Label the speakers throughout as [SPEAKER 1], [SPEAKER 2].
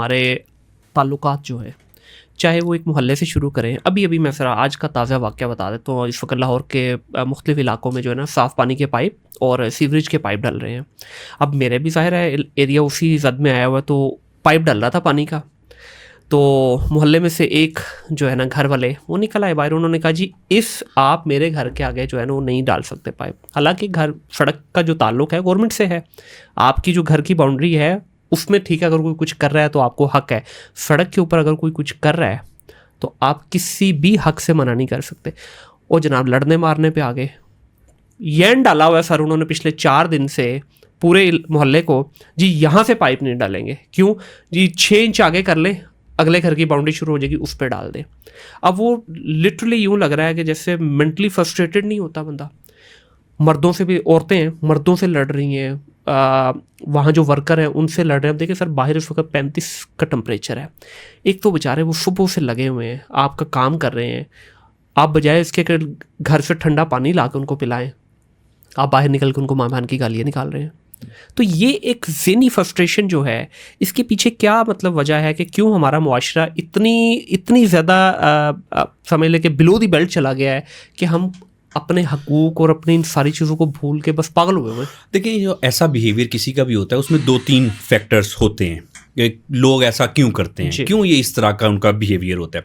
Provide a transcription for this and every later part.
[SPEAKER 1] हमारे ताल्लुकात जो है, चाहे वो एक मोहल्ले से शुरू करें। अभी अभी मैं ज़रा आज का ताज़ा वाक़या बता देता हूँ। इस वक्त लाहौर के मुख्तलिफ इलाकों में जो है ना साफ़ पानी के पाइप और सीवरेज के पाइप डल रहे हैं। अब मेरे भी ज़ाहिर है एरिया उसी जद में आया हुआ है, तो पाइप डल रहा था पानी का। तो मोहल्ले में से एक जो है ना घर वाले वो निकल आए बाहर, उन्होंने कहा जी आप मेरे घर के आगे जो है ना वो नहीं डाल सकते पाइप। हालांकि घर सड़क का जो ताल्लुक है गवर्नमेंट से है, आपकी जो घर की बाउंड्री है उसमें ठीक है, अगर कोई कुछ कर रहा है तो आपको हक है। सड़क के ऊपर अगर कोई कुछ कर रहा है तो आप किसी भी हक से मना नहीं कर सकते। और जनाब लड़ने मारने पे आ गए। यन डाला हुआ है सर उन्होंने पिछले 4 दिन से पूरे मोहल्ले को, जी यहाँ से पाइप नहीं डालेंगे। क्यों जी, 6 इंच आगे कर लें, अगले घर की बाउंड्री शुरू हो जाएगी, उस पर डाल दें। अब वो लिटरली यूँ लग रहा है कि जैसे मेंटली फ्रस्ट्रेटेड नहीं होता बंदा। मर्दों से भी, औरतें हैं मर्दों से लड़ रही हैं, वहाँ जो वर्कर हैं उनसे लड़ रहे हैं। अब देखिए सर बाहर इस वक्त 35 का टेम्परेचर है। एक तो बेचारे वो सुबह से लगे हुए हैं, आपका काम कर रहे हैं। आप बजाय इसके कि घर से ठंडा पानी ला के उनको पिलाएं, आप बाहर निकल के उनको माँ बहन की गालियाँ निकाल रहे हैं। तो ये एक ज़हनी फ्रस्ट्रेशन जो है, इसके पीछे क्या मतलब वजह है कि क्यों हमारा मुआशरा इतनी ज़्यादा समझ लें कि बिलो द बेल्ट चला गया है कि हम अपने हकूक़ और अपनी इन सारी चीज़ों को भूल के बस पागल हुए हुए।
[SPEAKER 2] देखिए, जो ऐसा बिहेवियर किसी का भी होता है उसमें 2-3 फैक्टर्स होते हैं कि लोग ऐसा क्यों करते हैं, क्यों ये इस तरह का उनका बिहेवियर होता है।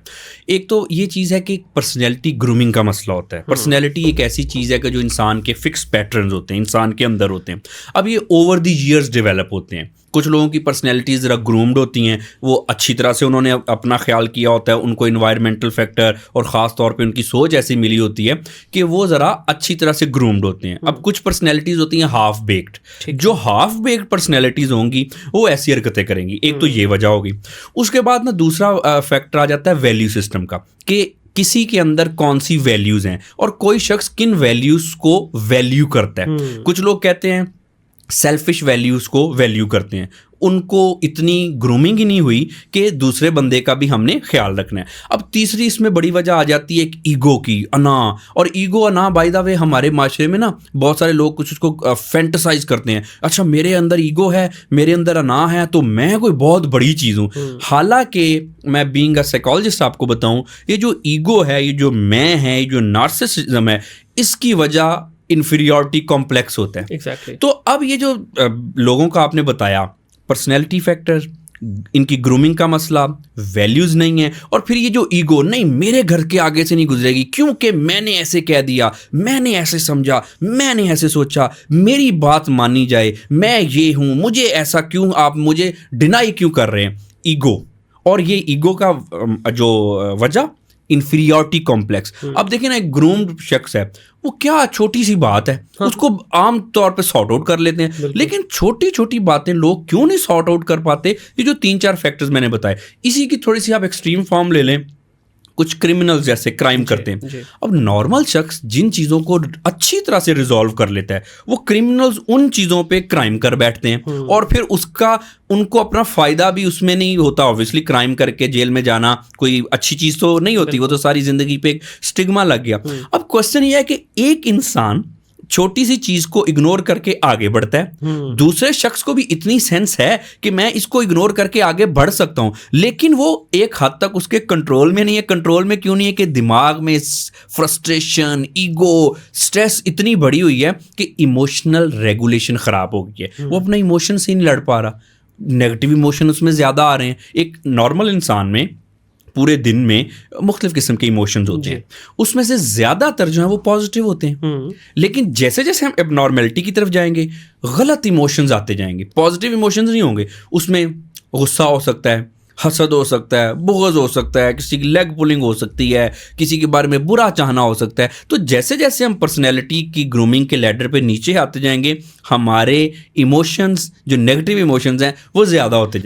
[SPEAKER 2] एक तो ये चीज़ है कि पर्सनैलिटी ग्रूमिंग का मसला होता है। पर्सनैलिटी एक ऐसी चीज़ है कि जो इंसान के फिक्स पैटर्न्स होते हैं, इंसान के अंदर होते हैं। अब ये ओवर द ईयर्स डेवलप होते हैं। कुछ लोगों की पर्सनैलिटीज़ ज़रा ग्रूम्ड होती हैं, वो अच्छी तरह से उन्होंने अपना ख्याल किया होता है, उनको इन्वायरमेंटल फैक्टर और ख़ास तौर पे उनकी सोच ऐसी मिली होती है कि वो ज़रा अच्छी तरह से ग्रूम्ड होते हैं। अब कुछ पर्सनैलिटीज़ होती हैं हाफ बेक्ड। जो हाफ बेक्ड पर्सनैलिटीज़ होंगी वो ऐसी हरकतें करेंगी। एक तो ये वजह होगी। उसके बाद ना दूसरा फैक्टर आ जाता है वैल्यू सिस्टम का, कि किसी के अंदर कौन सी वैल्यूज़ हैं और कोई शख्स किन वैल्यूज़ को वैल्यू करता है। कुछ लोग कहते हैं सेल्फिश वैल्यूज़ को वैल्यू करते हैं, उनको इतनी ग्रूमिंग ही नहीं हुई कि दूसरे बंदे का भी हमने ख्याल रखना है। अब तीसरी इसमें बड़ी वजह आ जाती है एक ईगो की, अना। और ईगो अना बाय द वे हमारे माशरे में ना बहुत सारे लोग कुछ उसको फैंटसाइज करते हैं। अच्छा मेरे अंदर ईगो है, मेरे अंदर अना है, तो मैं कोई बहुत बड़ी चीज़ हूँ। हालांकि मैं बीइंग अ साइकोलॉजिस्ट आपको बताऊँ, ये जो ईगो है, ये जो मैं है, ये जो नार्सिसिज्म है, इसकी वजह इन्फीरियॉरिटी कॉम्प्लेक्स होता है।
[SPEAKER 1] Exactly.
[SPEAKER 2] तो अब ये जो लोगों का आपने बताया पर्सनैलिटी फैक्टर, इनकी ग्रूमिंग का मसला, वैल्यूज़ नहीं है, और फिर ये जो ईगो, नहीं मेरे घर के आगे से नहीं गुजरेगी क्योंकि मैंने ऐसे कह दिया, मैंने ऐसे समझा, मैंने ऐसे सोचा, मेरी बात मानी जाए, मैं ये हूँ, मुझे ऐसा क्यों, आप मुझे डिनाई क्यों कर रहे हैं। ईगो, और ये ईगो का जो वजह इन्फीरियॉरिटी कॉम्प्लेक्स। अब देखिए ना, एक ग्रूम्ड शख्स है, वो क्या छोटी सी बात है, उसको आम तौर पे सॉर्ट आउट कर लेते हैं। लेकिन छोटी छोटी बातें लोग क्यों नहीं सॉर्ट आउट कर पाते? ये जो 3-4 फैक्टर्स मैंने बताए, इसी की थोड़ी सी आप एक्सट्रीम फॉर्म ले लें। कुछ क्रिमिनल्स जैसे क्राइम करते हैं। अब नॉर्मल शख्स जिन चीज़ों को अच्छी तरह से रिजॉल्व कर लेता है, वो क्रिमिनल्स उन चीज़ों पे क्राइम कर बैठते हैं, और फिर उसका उनको अपना फ़ायदा भी उसमें नहीं होता। ऑब्वियसली क्राइम करके जेल में जाना कोई अच्छी चीज़ तो नहीं होती, वो तो सारी ज़िंदगी पे एक स्टिग्मा लग गया। अब क्वेश्चन ये है कि एक इंसान छोटी सी चीज को इग्नोर करके आगे बढ़ता है, दूसरे शख्स को भी इतनी सेंस है कि मैं इसको इग्नोर करके आगे बढ़ सकता हूं, लेकिन वो एक हद तक उसके कंट्रोल में नहीं है। कंट्रोल में क्यों नहीं है? कि दिमाग में फ्रस्ट्रेशन, ईगो, स्ट्रेस इतनी बड़ी हुई है कि इमोशनल रेगुलेशन खराब हो गई है। वो अपना इमोशन से नहीं लड़ पा रहा, नेगेटिव इमोशन उसमें ज्यादा आ रहे हैं। एक नॉर्मल इंसान में पूरे दिन में मुख्तलिफ किस्म के इमोशंस होते हैं, उसमें से ज़्यादातर जो है वो पॉजिटिव होते हैं। लेकिन जैसे जैसे हम एबनॉर्मेलिटी की तरफ जाएंगे, गलत इमोशंस आते जाएंगे, पॉजिटिव इमोशंस नहीं होंगे। उसमें गुस्सा हो सकता है, हसद हो सकता है, बुग़्ज़ हो सकता है, किसी की लेग पुलिंग हो सकती है, किसी के बारे में बुरा चाहना हो सकता है। तो जैसे जैसे हम पर्सनैलिटी की ग्रूमिंग के लैडर पे नीचे आते जाएंगे, हमारे इमोशंस, जो नेगेटिव इमोशंस हैं, वो ज़्यादा होते जाएंगे।